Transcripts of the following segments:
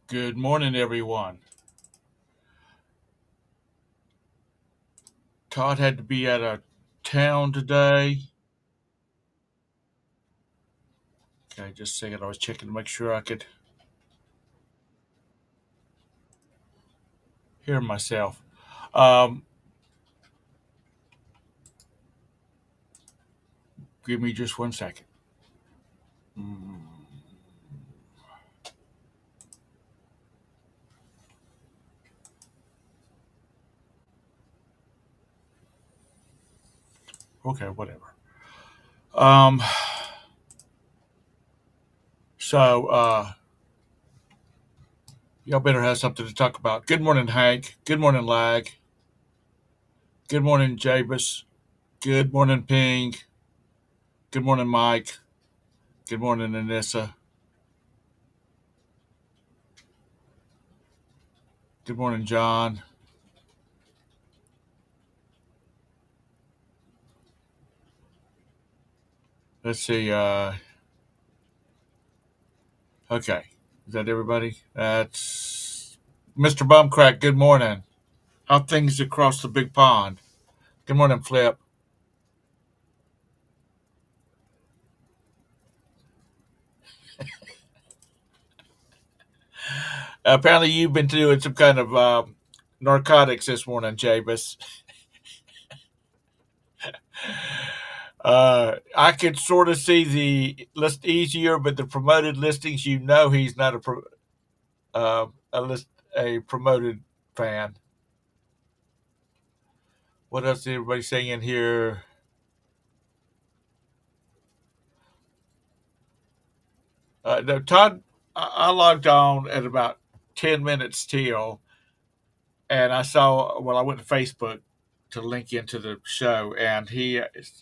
Good morning, everyone. Todd had to be at a town today. Okay, just a second. I was checking to make sure I could hear myself. Um, Give me just 1 second. Mm, Okay, whatever. Um, so y'all better have something to talk about. Good morning, Hank. Good morning, Lag. Good morning, Jabus. Good morning, Ping. Good morning, Mike. Good morning, Anissa. Good morning, John. Let's see. Okay, is that everybody? That's Mr. Bumcrack. Good morning. How things across the big pond? Good morning, Flip. Apparently, you've been doing some kind of narcotics this morning, Jabus. I could sort of see the list easier, but the promoted listings, he's not a list a promoted fan. What else is everybody saying in here? No, Todd, I logged on at about 10 minutes till, and I went to Facebook to link into the show, and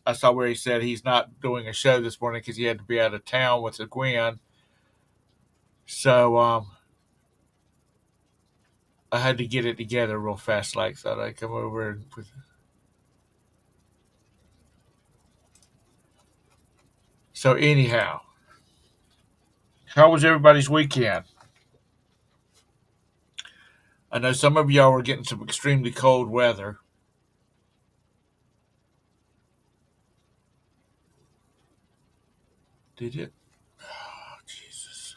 I saw where he said he's not doing a show this morning because he had to be out of town with a Gwen. So I had to get it together real fast, like thought I'd come over and so anyhow, how was everybody's weekend? I know some of y'all were getting some extremely cold weather. Did it? Oh, Jesus.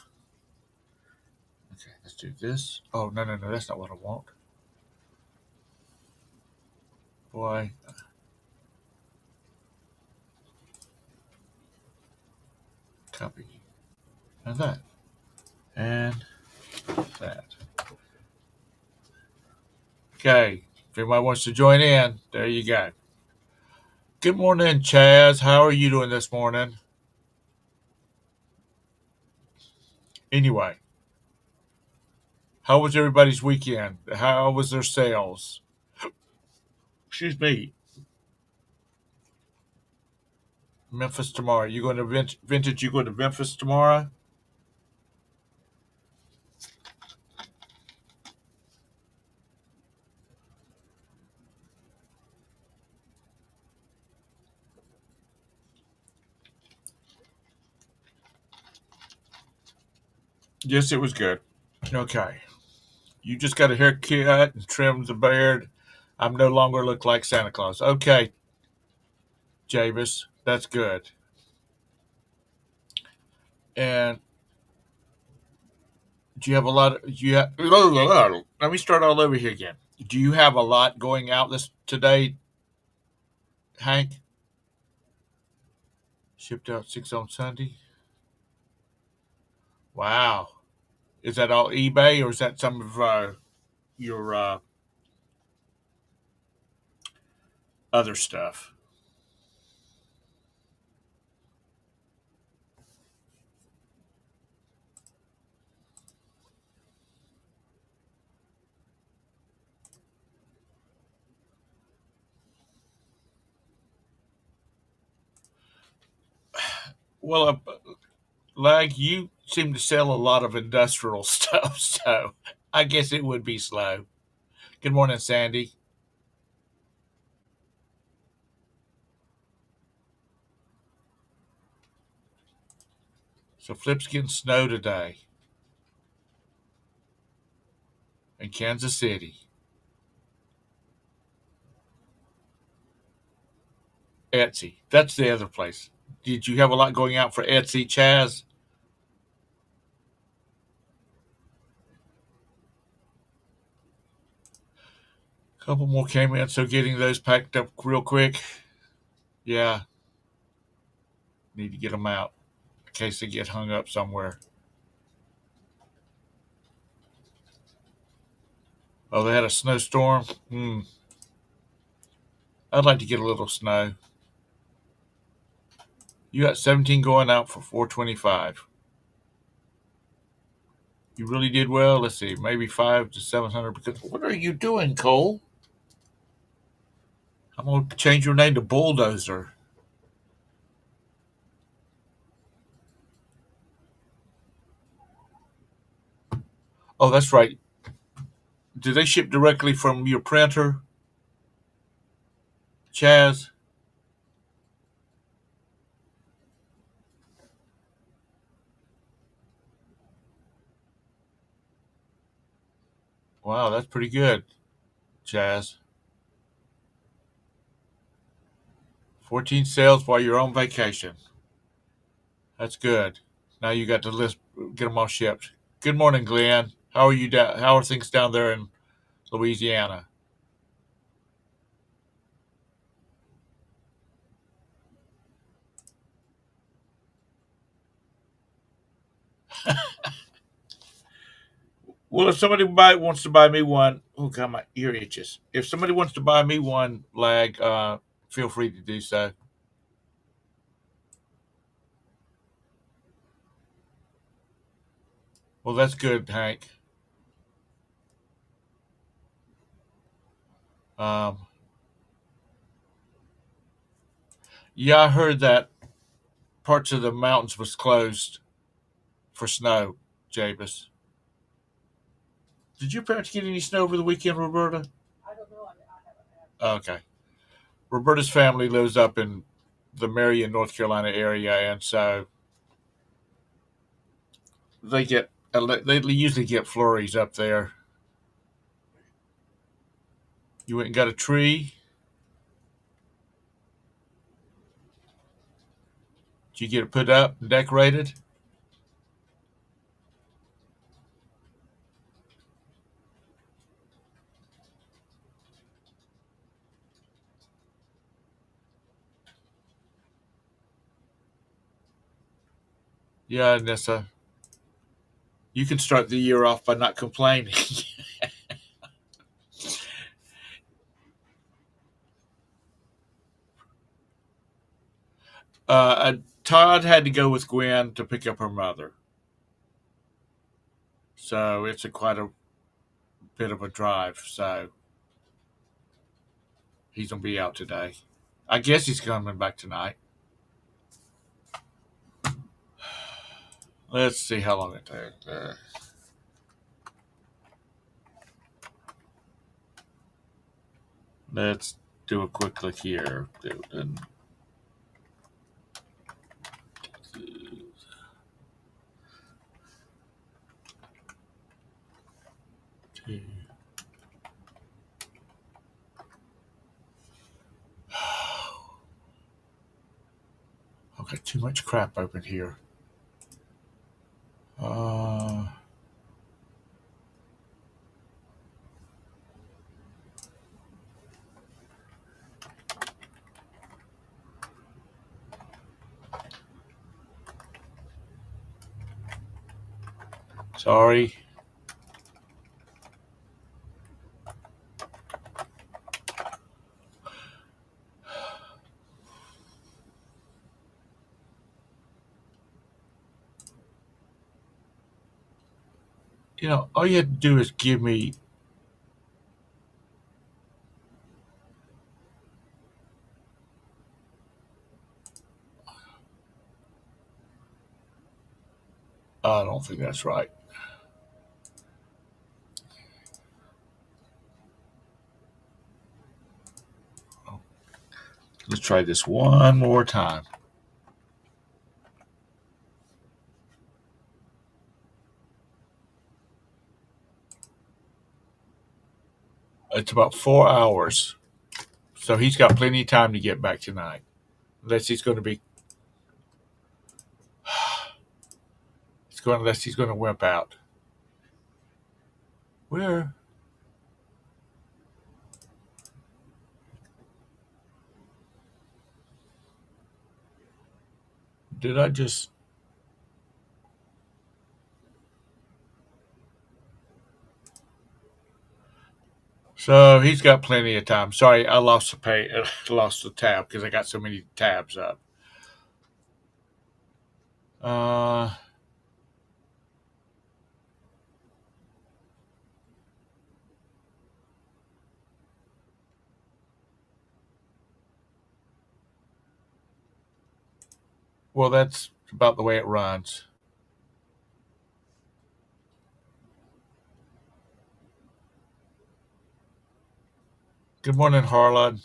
Okay, let's do this. Oh, no, no, no, that's not what I want. Boy, copy. And that. And that. Okay. If anybody wants to join in, there you go. Good morning, Chaz. How are you doing this morning? Anyway, how was everybody's weekend? How was their sales? Excuse me. Memphis tomorrow. You going to Vintage? You going to Memphis tomorrow? Yes, it was good. Okay. You just got a haircut and trimmed the beard. I'm no longer look like Santa Claus. Okay, Javis, that's good. And do you have a lot of you have, let me start all over here again. Do you have a lot going out this today, Hank? Shipped out 6 on Sunday. Wow. Is that all eBay or is that some of your other stuff? Well, Lag, you seem to sell a lot of industrial stuff, so I guess it would be slow. Good morning, Sandy. So Flip's getting snow today. in Kansas City. Etsy. That's the other place. Did you have a lot going out for Etsy, Chaz? A couple more came in, so getting those packed up real quick. Yeah, need to get them out in case they get hung up somewhere. Oh, they had a snowstorm? I'd like to get a little snow. You got 17 going out for 425. You really did well. Let's see, maybe 5 to 700. Because what are you doing, Cole? I'm going to change your name to Bulldozer. Oh, that's right. Do they ship directly from your printer, Chaz? Wow, that's pretty good, Chaz. 14 sales while you're on vacation. That's good. Now you got to get them all shipped. Good morning, Glenn. How are you? How are things down there in Louisiana? Well, if somebody wants to buy me one, oh god, my ear itches. If somebody wants to buy me one lag, feel free to do so. Well, that's good, Hank. Um, yeah, I heard that parts of the mountains was closed for snow, Jabus. Did your parents get any snow over the weekend, Roberta? Okay. Roberta's family lives up in the Marion, North Carolina area, and so they usually get flurries up there. You went and got a tree. Did you get it put up and decorated? Yeah, Nessa. You can start the year off by not complaining. Todd had to go with Gwen to pick up her mother, so it's quite a bit of a drive. So he's gonna be out today. I guess he's coming back tonight. Let's see how long it takes. Let's do a quick click here. I've got too much crap open here. Uh, Sorry. All you had to do is give me. I don't think that's right. Let's try this one more time. It's about 4 hours. So he's got plenty of time to get back tonight. Unless he's going to be unless he's going to wimp out. Where did I just So he's got plenty of time. Sorry, I lost lost the tab because I got so many tabs up. Uh, well, that's about the way it runs. Good morning, Harlan.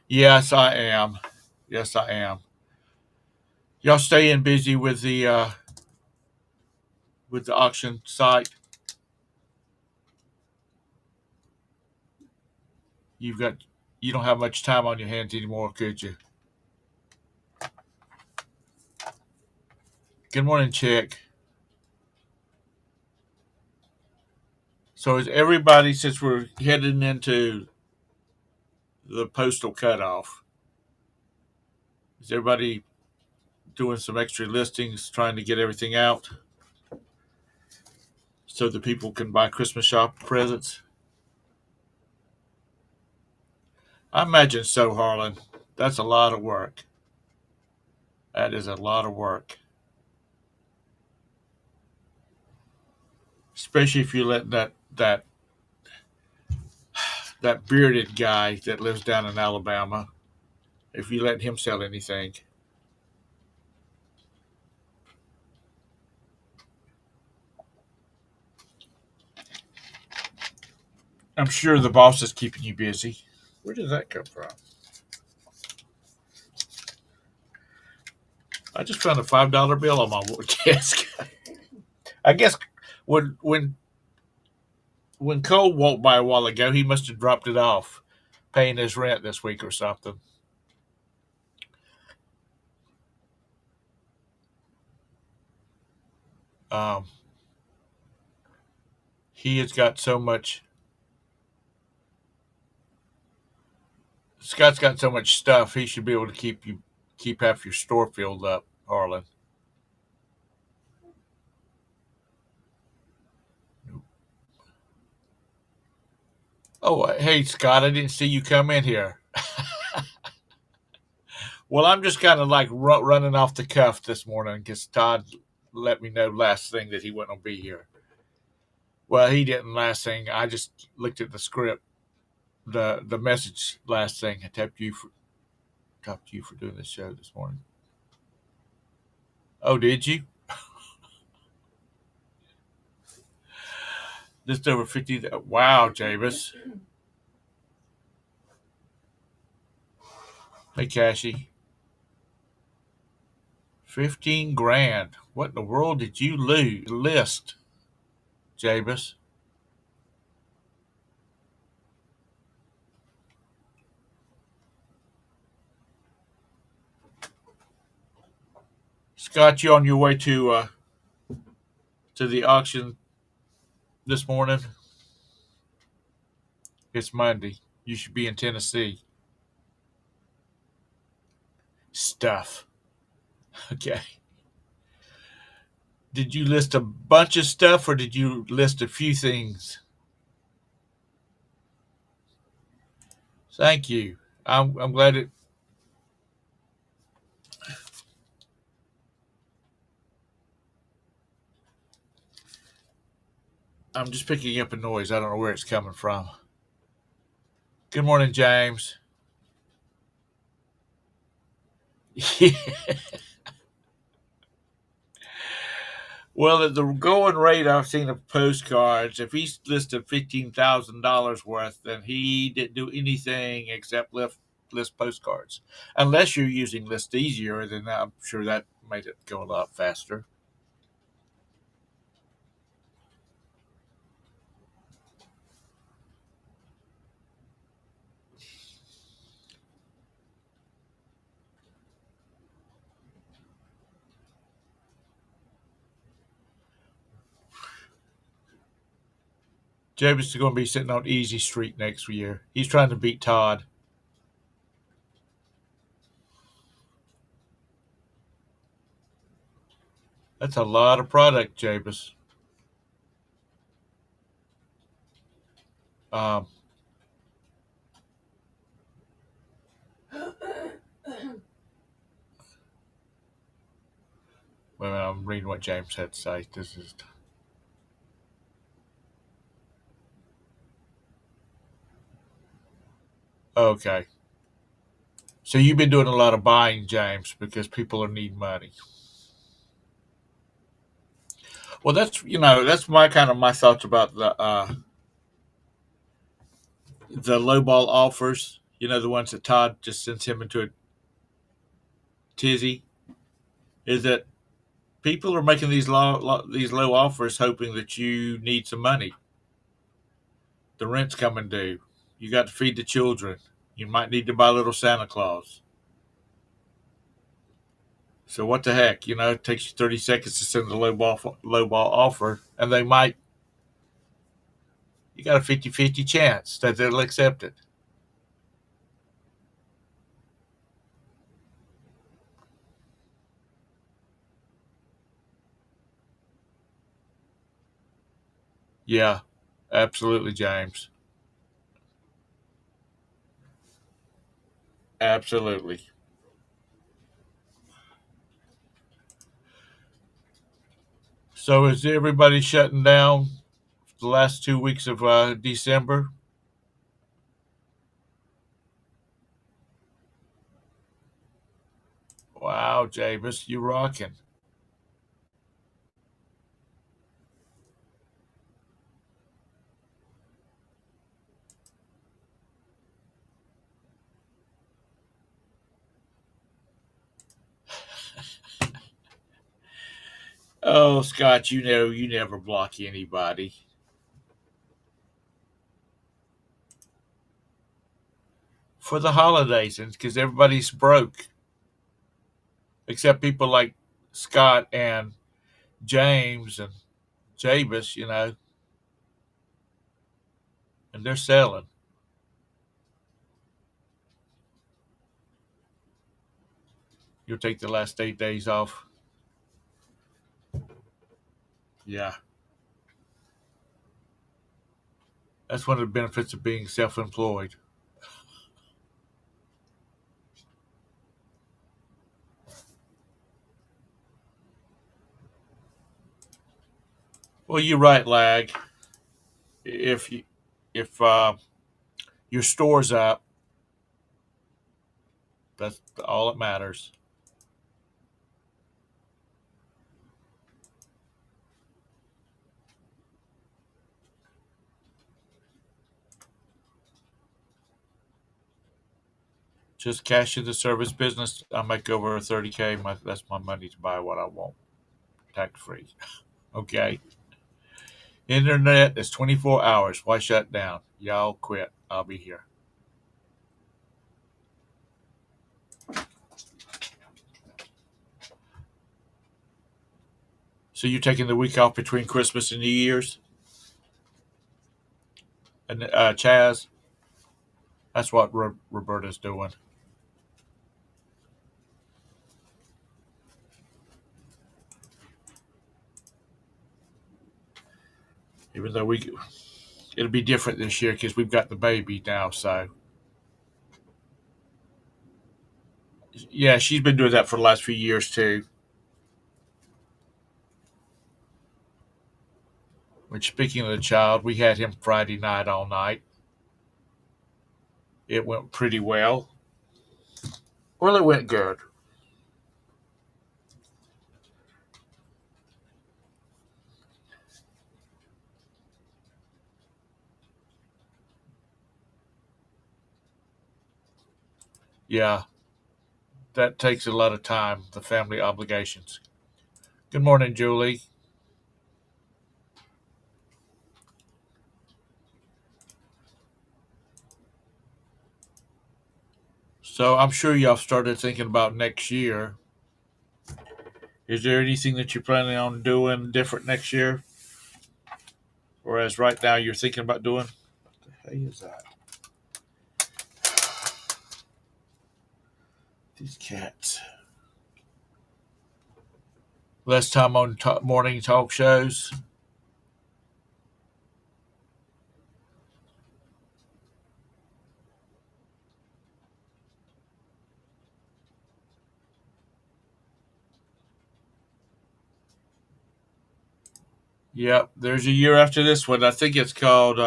Yes, I am. Yes, I am. Y'all staying busy with the auction site? You've got you don't have much time on your hands anymore, could you? Good morning, Chick. So is everybody, since we're heading into the postal cutoff, is everybody doing some extra listings, trying to get everything out so that people can buy Christmas shop presents? I imagine so, Harlan. That's a lot of work. That is a lot of work, especially if you let that bearded guy that lives down in Alabama, if you let him sell anything. I'm sure the boss is keeping you busy. Where did that come from? I just found a $5 bill on my desk. I guess when when when Cole walked by a while ago, he must have dropped it off, paying his rent this week or something. Um, he has got so much. Scott's got so much stuff. He should be able to keep half your store filled up, Harlan. Oh, hey Scott, I didn't see you come in here. Well, I'm just kind of like running off the cuff this morning because Todd let me know last thing that he wasn't gonna be here. Well, he didn't last thing. I just looked at the script, the message last thing. I tapped you for doing this show this morning. Oh, did you? Just over 50. Wow, Javis. Hey, Cassie. 15 grand. What in the world did you list, Javis? Scott, you on your way to the auction this morning? It's Monday. You should be in Tennessee. Stuff. Okay. Did you list a bunch of stuff or did you list a few things? Thank you. I'm glad it. I'm just picking up a noise. I don't know where it's coming from. Good morning, James. Well, at the going rate I've seen of postcards, if he's listed $15,000 worth, then he didn't do anything except list postcards. Unless you're using List Easier, then I'm sure that made it go a lot faster. Jameis is going to be sitting on easy street next year. He's trying to beat Todd. That's a lot of product, Jameis. Um, well, I'm reading what James had to say. This is okay. So you've been doing a lot of buying, James, because people are needing money. Well, that's my kind of my thoughts about the low ball offers. The ones that Todd just sends him into a tizzy. Is that people are making these low offers, hoping that you need some money. The rent's coming due. You got to feed the children. You might need to buy a little Santa Claus. So what the heck? It takes you 30 seconds to send a low ball offer, and you got a 50-50 chance that they'll accept it. Yeah, absolutely, James. Absolutely. So is everybody shutting down the last 2 weeks of December? Wow, James, you rocking. Oh, Scott, you never block anybody. For the holidays, and because everybody's broke, except people like Scott and James and Jabus, and they're selling. You'll take the last 8 days off. Yeah, that's one of the benefits of being self-employed. Well, you're right, Lag. If you, if your store's up, that's all that matters. Just cash in the service business. I make over 30K. That's my money to buy what I want, tax free. Okay. Internet is 24 hours. Why shut down? Y'all quit. I'll be here. So you taking the week off between Christmas and New Year's? And Chaz, that's what Roberta's doing. Even though it'll be different this year because we've got the baby now. So yeah, she's been doing that for the last few years too. Which, speaking of the child, we had him Friday night all night. It went pretty well. Well, it went good. Yeah, that takes a lot of time. The family obligations. Good morning, Julie. So I'm sure y'all started thinking about next year. Is there anything that you're planning on doing different next year? Whereas right now you're thinking about doing. What the hell is that? These cats. Less time on morning talk shows. Yep, there's a year after this one. I think it's called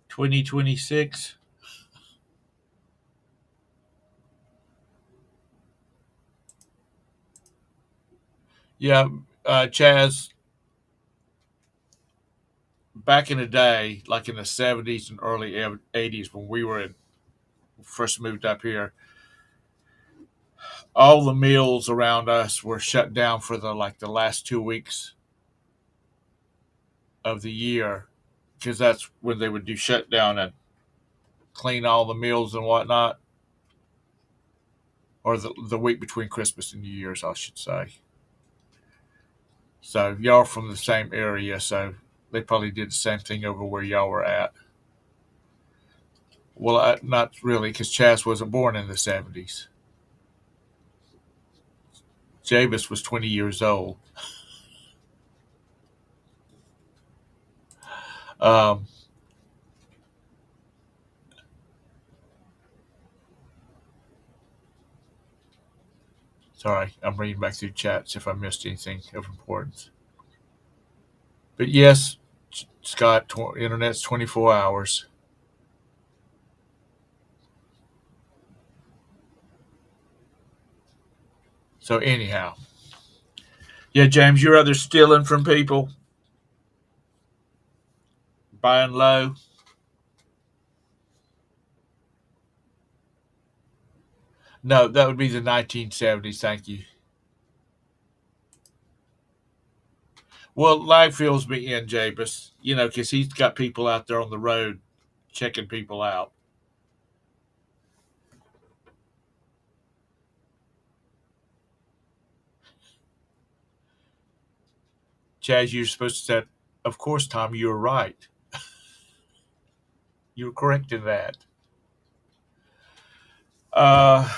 2026. Yeah, Chaz, back in the day, like in the 70s and early 80s, when we were first moved up here, all the mills around us were shut down for the last 2 weeks of the year, because that's when they would do shutdown and clean all the mills and whatnot, or the week between Christmas and New Year's, I should say. So y'all are from the same area, so they probably did the same thing over where y'all were at. Well, not really, because Chaz wasn't born in the 70s. Jabus was 20 years old. Um, Sorry, I'm reading back through chats if I missed anything of importance. But yes, Scott, internet's 24 hours. So anyhow, yeah, James, you're either stealing from people, buying low. No, that would be the 1970s. Thank you. Well, life fills me in, Jabus. Because he's got people out there on the road checking people out. Chaz, you're supposed to say, of course, Tom, you were right. You were correct in that. Uh,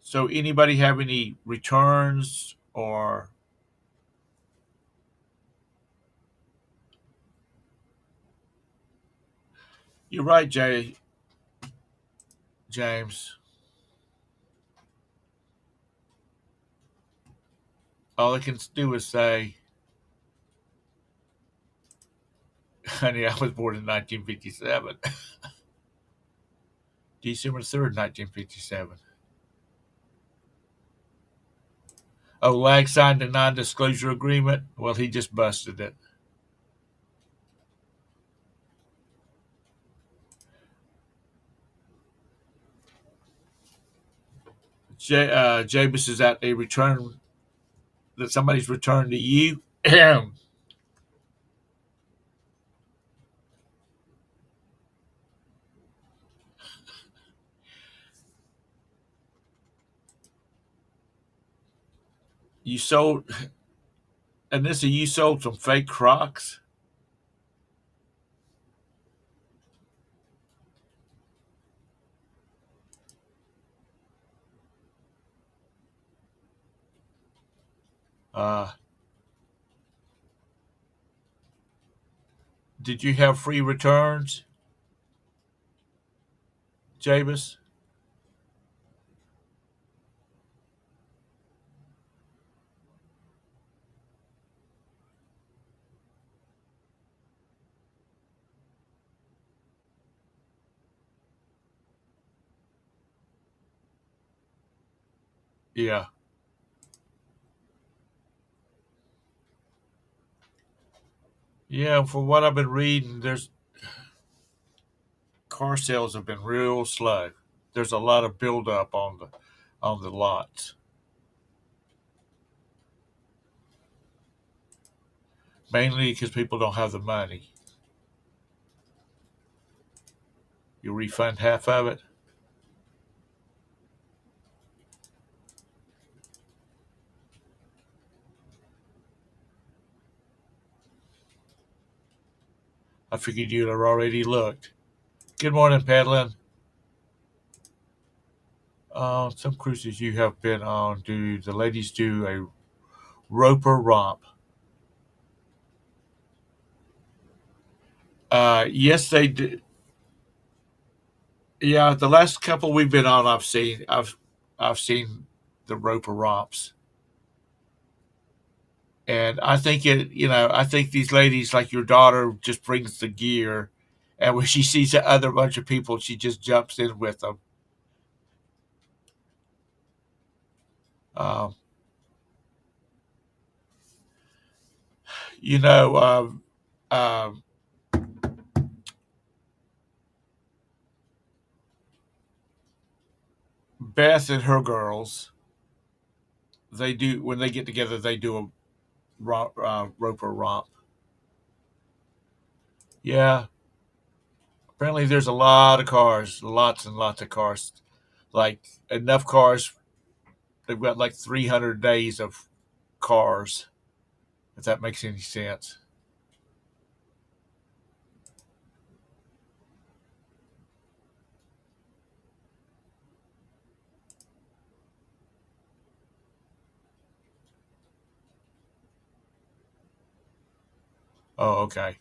so anybody have any returns or you're right, James. All I can do is say, honey, I was born in 1957. December 3rd, 1957. Oh, Lag signed a non disclosure agreement. Well, he just busted it. Jabus is at a return that somebody's returned to you. You sold, and this is you sold some fake Crocs. Uh, did you have free returns, Jabus? Yeah. Yeah, from what I've been reading, there's car sales have been real slow. There's a lot of buildup on the lots, mainly because people don't have the money. You refund half of it. I figured you'd have already looked. Good morning, Pedlin. Some cruises you have been on, do the ladies do a roper romp? Yes, they do. Yeah, the last couple we've been on, I've seen the roper romps, and I think I think these ladies, like your daughter, just brings the gear, and when she sees a other bunch of people, she just jumps in with them. Um, you know, um, Beth and her girls, they do when they get together, they do a roper romp. Yeah, apparently there's a lot of cars, lots and lots of cars, like enough cars. They've got like 300 days of cars, if that makes any sense. Oh, okay.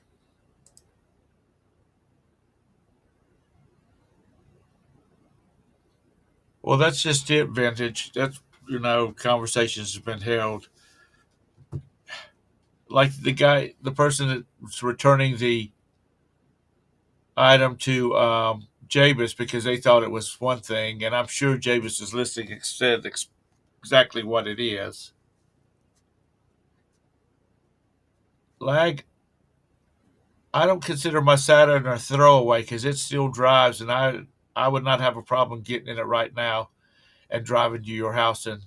Well, that's just it, vintage. That's conversations have been held. Like the person that's returning the item to Jabus because they thought it was one thing, and I'm sure Jabus is listening said exactly what it is. Lag, I don't consider my Saturn a throwaway because it still drives, and I would not have a problem getting in it right now and driving to your house in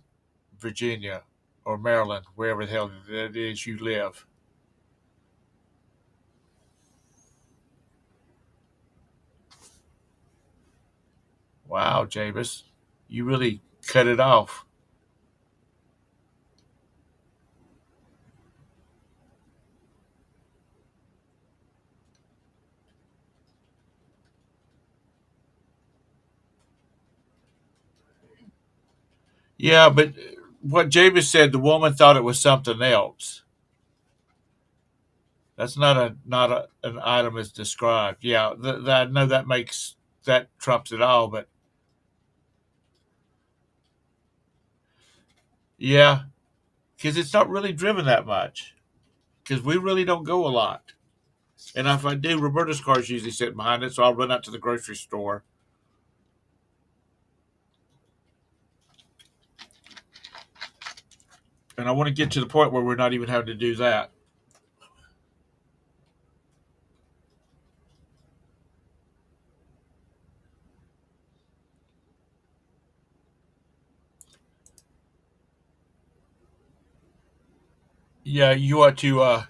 Virginia or Maryland, wherever the hell it is you live. Wow, Jabus, you really cut it off. Yeah, but what Jabus said, the woman thought it was something else. That's not an item as described. Yeah, that no, that makes that trumps it all. But yeah, because it's not really driven that much. Because we really don't go a lot. And if I do, Roberta's car's usually sitting behind it, so I'll run out to the grocery store. And I want to get to the point where we're not even having to do that. Yeah, you ought to.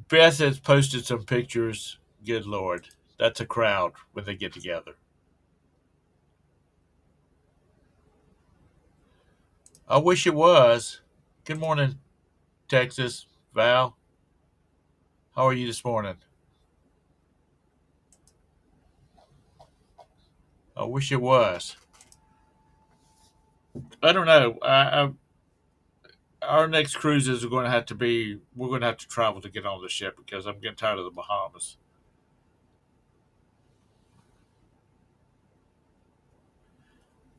Beth has posted some pictures. Good Lord. That's a crowd when they get together. I wish it was. Good morning, Texas. Val, how are you this morning? I wish it was. I don't know. Our next cruises are going to have to be. We're going to have to travel to get on the ship because I'm getting tired of the Bahamas.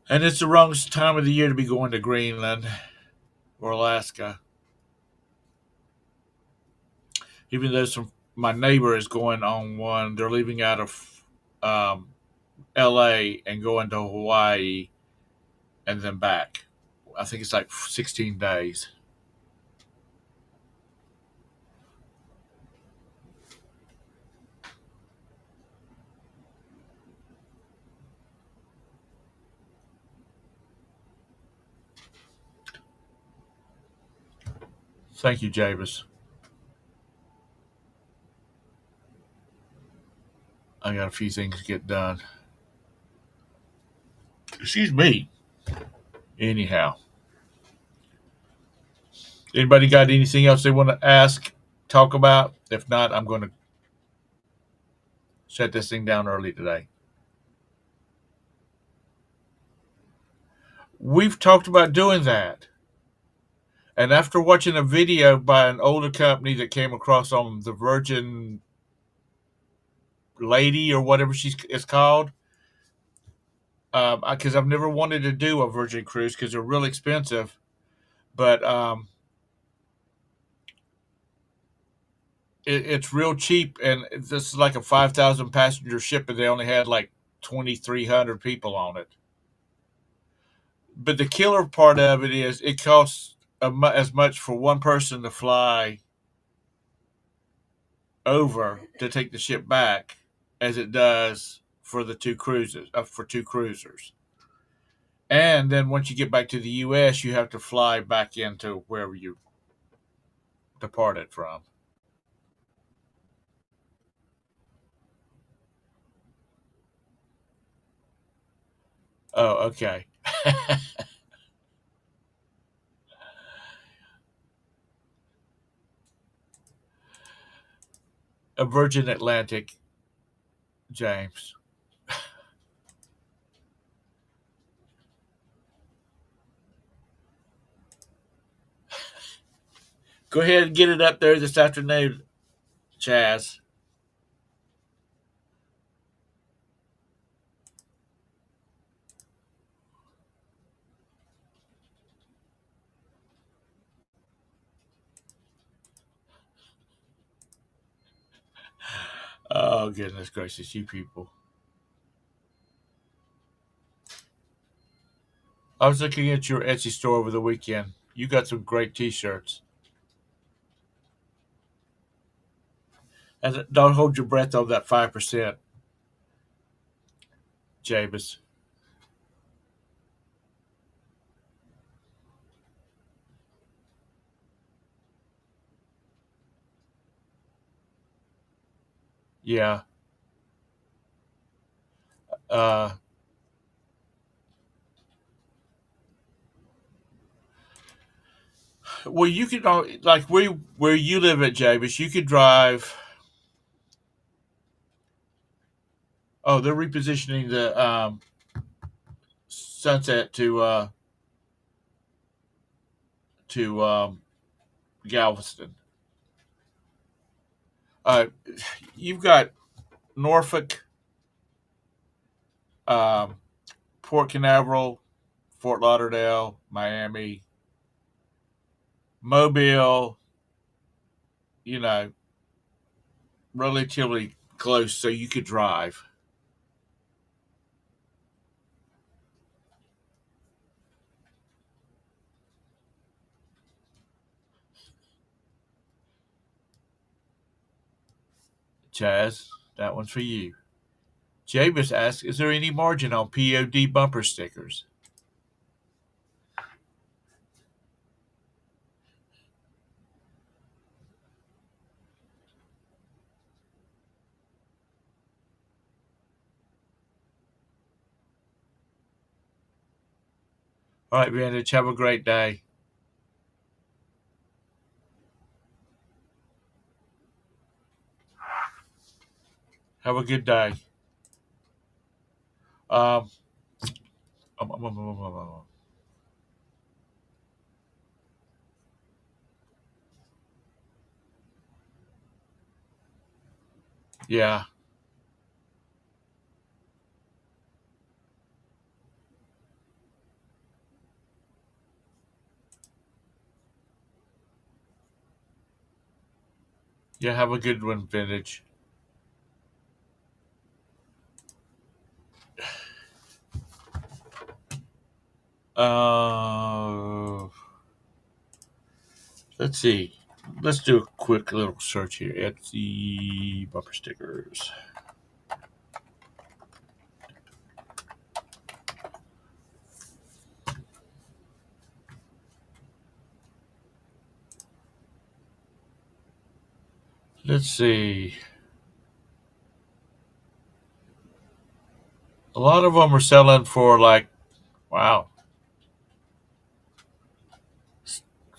And it's the wrong time of the year to be going to Greenland or Alaska. Even though my neighbor is going on one, they're leaving out of L.A. and going to Hawaii and then back. I think it's like 16 days. Thank you, Javis. I got a few things to get done. Excuse me. Anyhow, Anybody got anything else they want to ask, talk about? If not, I'm going to shut this thing down early today. We've talked about doing that. And after watching a video by an older company that came across on the Virgin Lady or whatever she's is called, because I've never wanted to do a Virgin cruise because they're real expensive, but it's real cheap, and this is like a 5,000 passenger ship, and they only had like 2,300 people on it. But the killer part of it is it costs as much for one person to fly over to take the ship back as it does for the two cruises for two cruisers. And then once you get back to the U.S., you have to fly back into wherever you departed from. Oh, okay. A Virgin Atlantic, James. Go ahead and get it up there this afternoon, Chaz. Oh, goodness gracious, you people. I was looking at your Etsy store over the weekend. You got some great t shirts. And don't hold your breath on that 5%, James. Yeah. Uh, well, you could, like, where you live at, James, you could drive. Oh, they're repositioning the Sunset to Galveston. Uh, you've got Norfolk, um, Port Canaveral, Fort Lauderdale, Miami, Mobile. You know, relatively close, so you could drive. Chaz, that one's for you. Javis asks, is there any margin on POD bumper stickers? All right, Vantage, have a great day. Have a good day. Um, um, um, um, um, um, um, yeah, yeah, have a good one, Vintage. Uh, let's see. Let's do a quick little search here. Etsy bumper stickers. Let's see. A lot of them are selling for like, wow,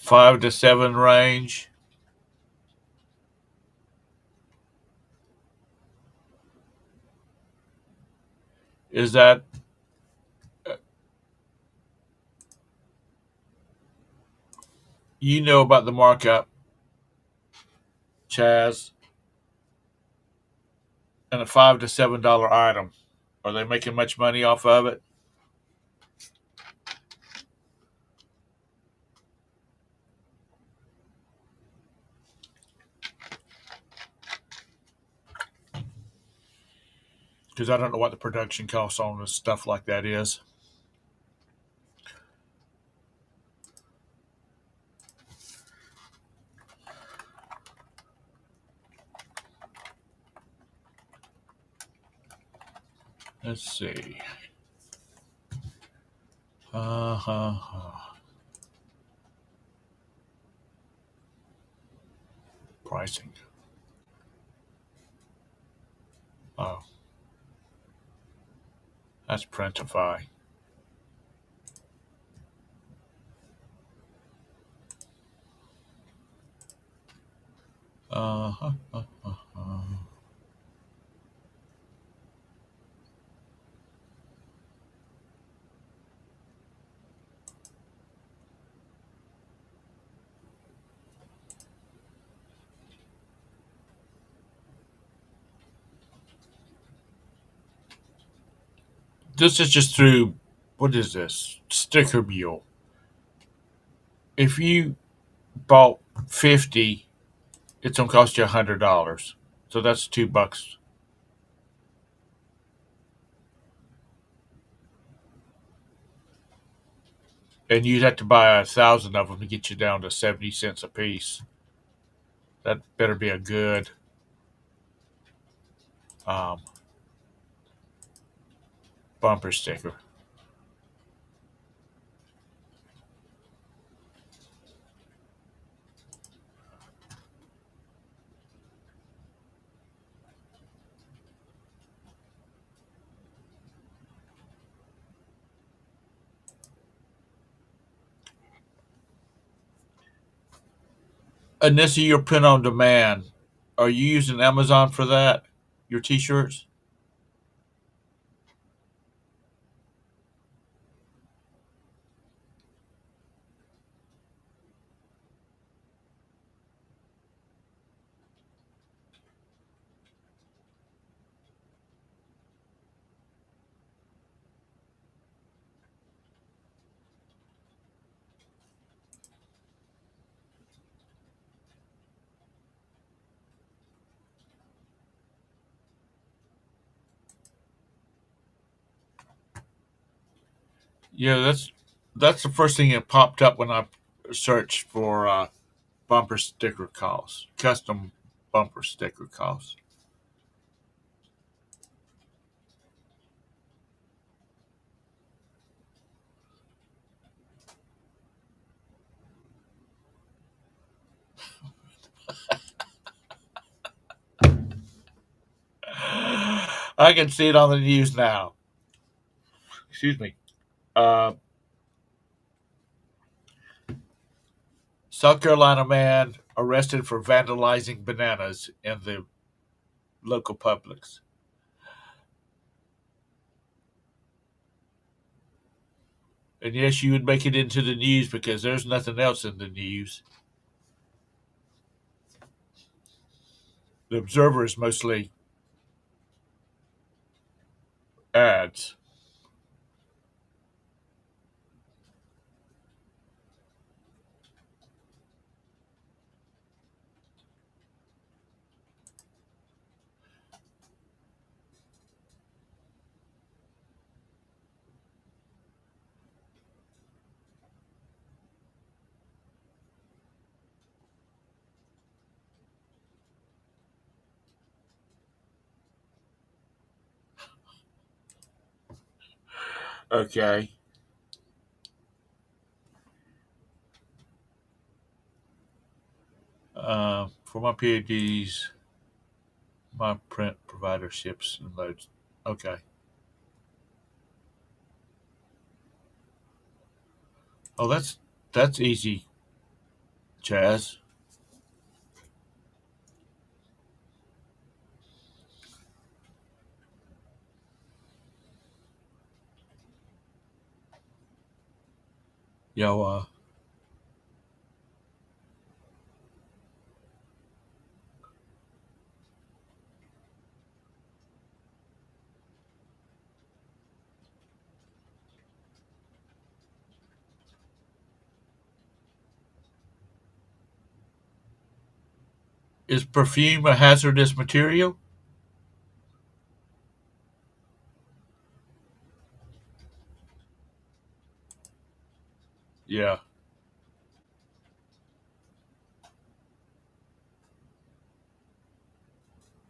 5 to 7 range. Is that you know about the markup, Chaz, and a $5 to $7 item? Are they making much money off of it? Because I don't know what the production costs on stuff like that is. Let's see. Pricing. Oh, that's Printify. Uh huh. This is just through, what is this? Sticker Mule. If you bought 50, it's gonna cost you $100. So that's $2. And you'd have to buy 1,000 of them to get you down to 70 cents a piece. That better be a good um, bumper sticker. And this is your print on demand. Are you using Amazon for that? Your T-shirts? Yeah, that's the first thing that popped up when I searched for bumper sticker costs, custom bumper sticker costs. I can see it on the news now. Excuse me. Uh, South Carolina man arrested for vandalizing bananas in the local Publix. And yes, you would make it into the news because there's nothing else in the news. The Observer is mostly ads. Okay. For my PhDs, my print provider ships and loads. Okay. Oh, that's easy. Chaz. Yo, is perfume a hazardous material? Yeah.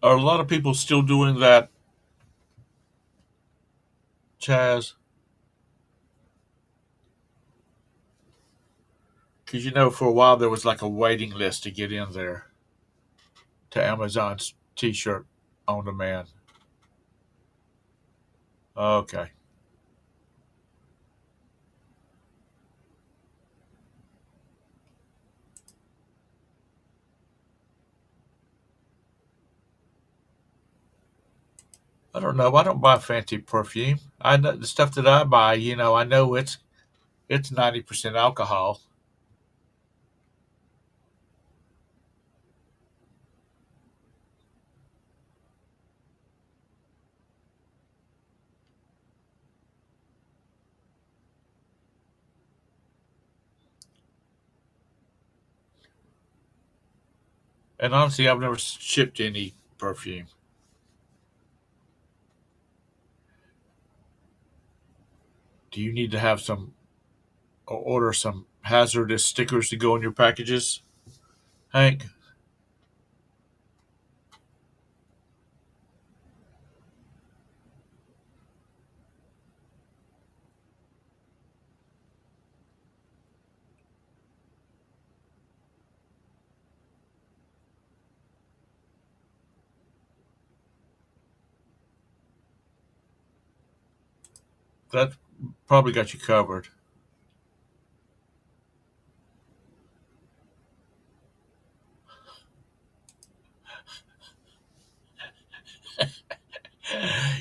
Are a lot of people still doing that, Chaz? Because for a while there was like a waiting list to get in there to Amazon's T-shirt on demand. Okay. I don't know. I don't buy fancy perfume. I know the stuff that I buy. I know it's 90% alcohol, and honestly, I've never shipped any perfume. Do you need to have some or order some hazardous stickers to go on your packages, Hank? That probably got you covered.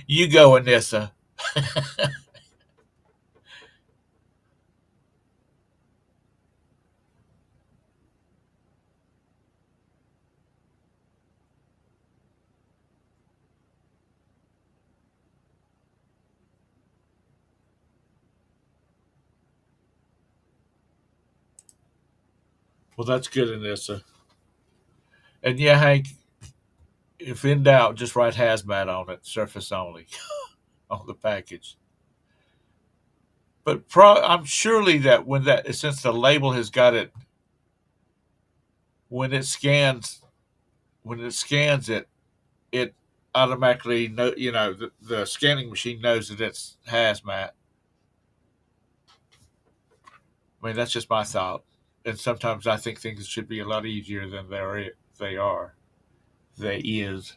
You go, Anissa. Well, that's good, Anissa. And yeah, Hank, if in doubt, just write hazmat on it, surface only, on the package. But I'm surely that since the label has got it, when it scans when it scans it, it automatically the scanning machine knows that it's hazmat. I mean, that's just my thought. And sometimes I think things should be a lot easier than they are. They is.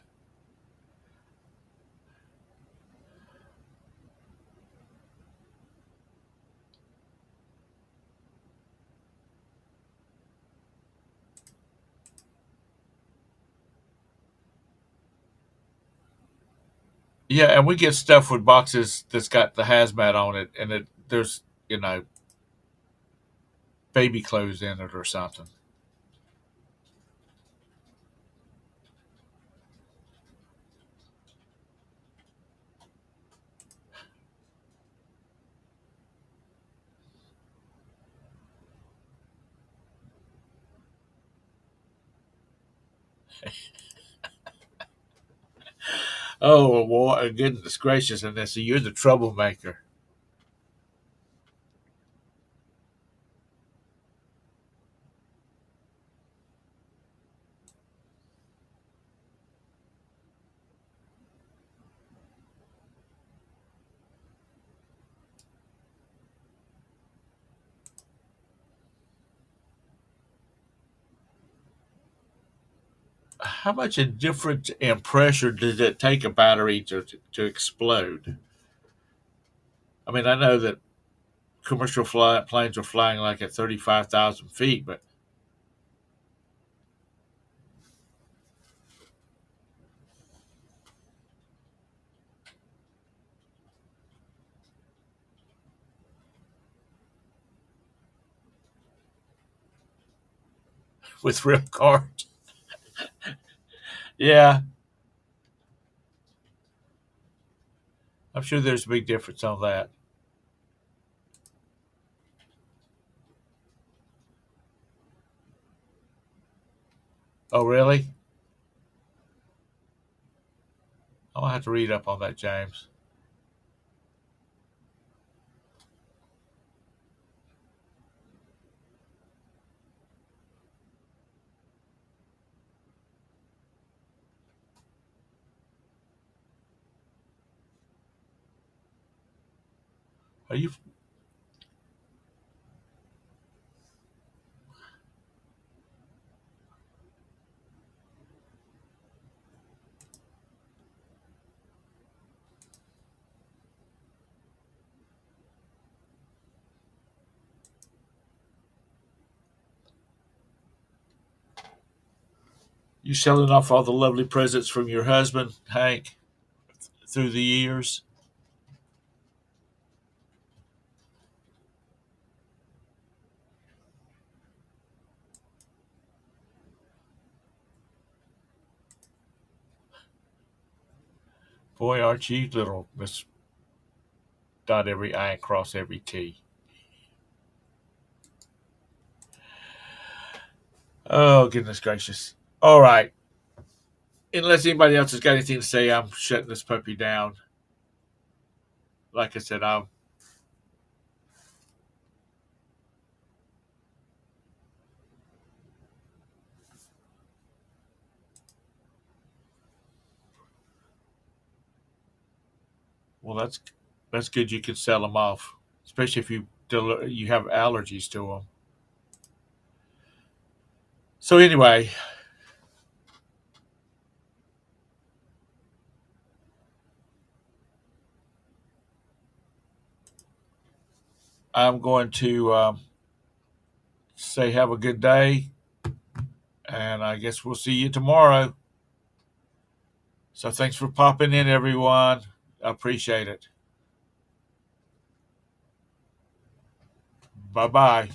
Yeah, and we get stuff with boxes that's got the hazmat on it, and there's baby clothes in it or something. Oh, well, goodness gracious, and then so you're the troublemaker. How much difference in pressure does it take a battery to explode? I mean, I know that commercial planes are flying like at 35,000 feet, but with real cards. Yeah, I'm sure there's a big difference on that. Oh, really? I'll have to read up on that, James. Are you selling off all the lovely presents from your husband, Hank, through the years? Boy, aren't you little Miss Dot every I and cross every T. Oh, goodness gracious. All right. Unless anybody else has got anything to say, I'm shutting this puppy down. Like I said, well, that's good. You can sell them off, especially if you have allergies to them. So anyway, I'm going to say have a good day, and I guess we'll see you tomorrow. So thanks for popping in, everyone. I appreciate it. Bye bye.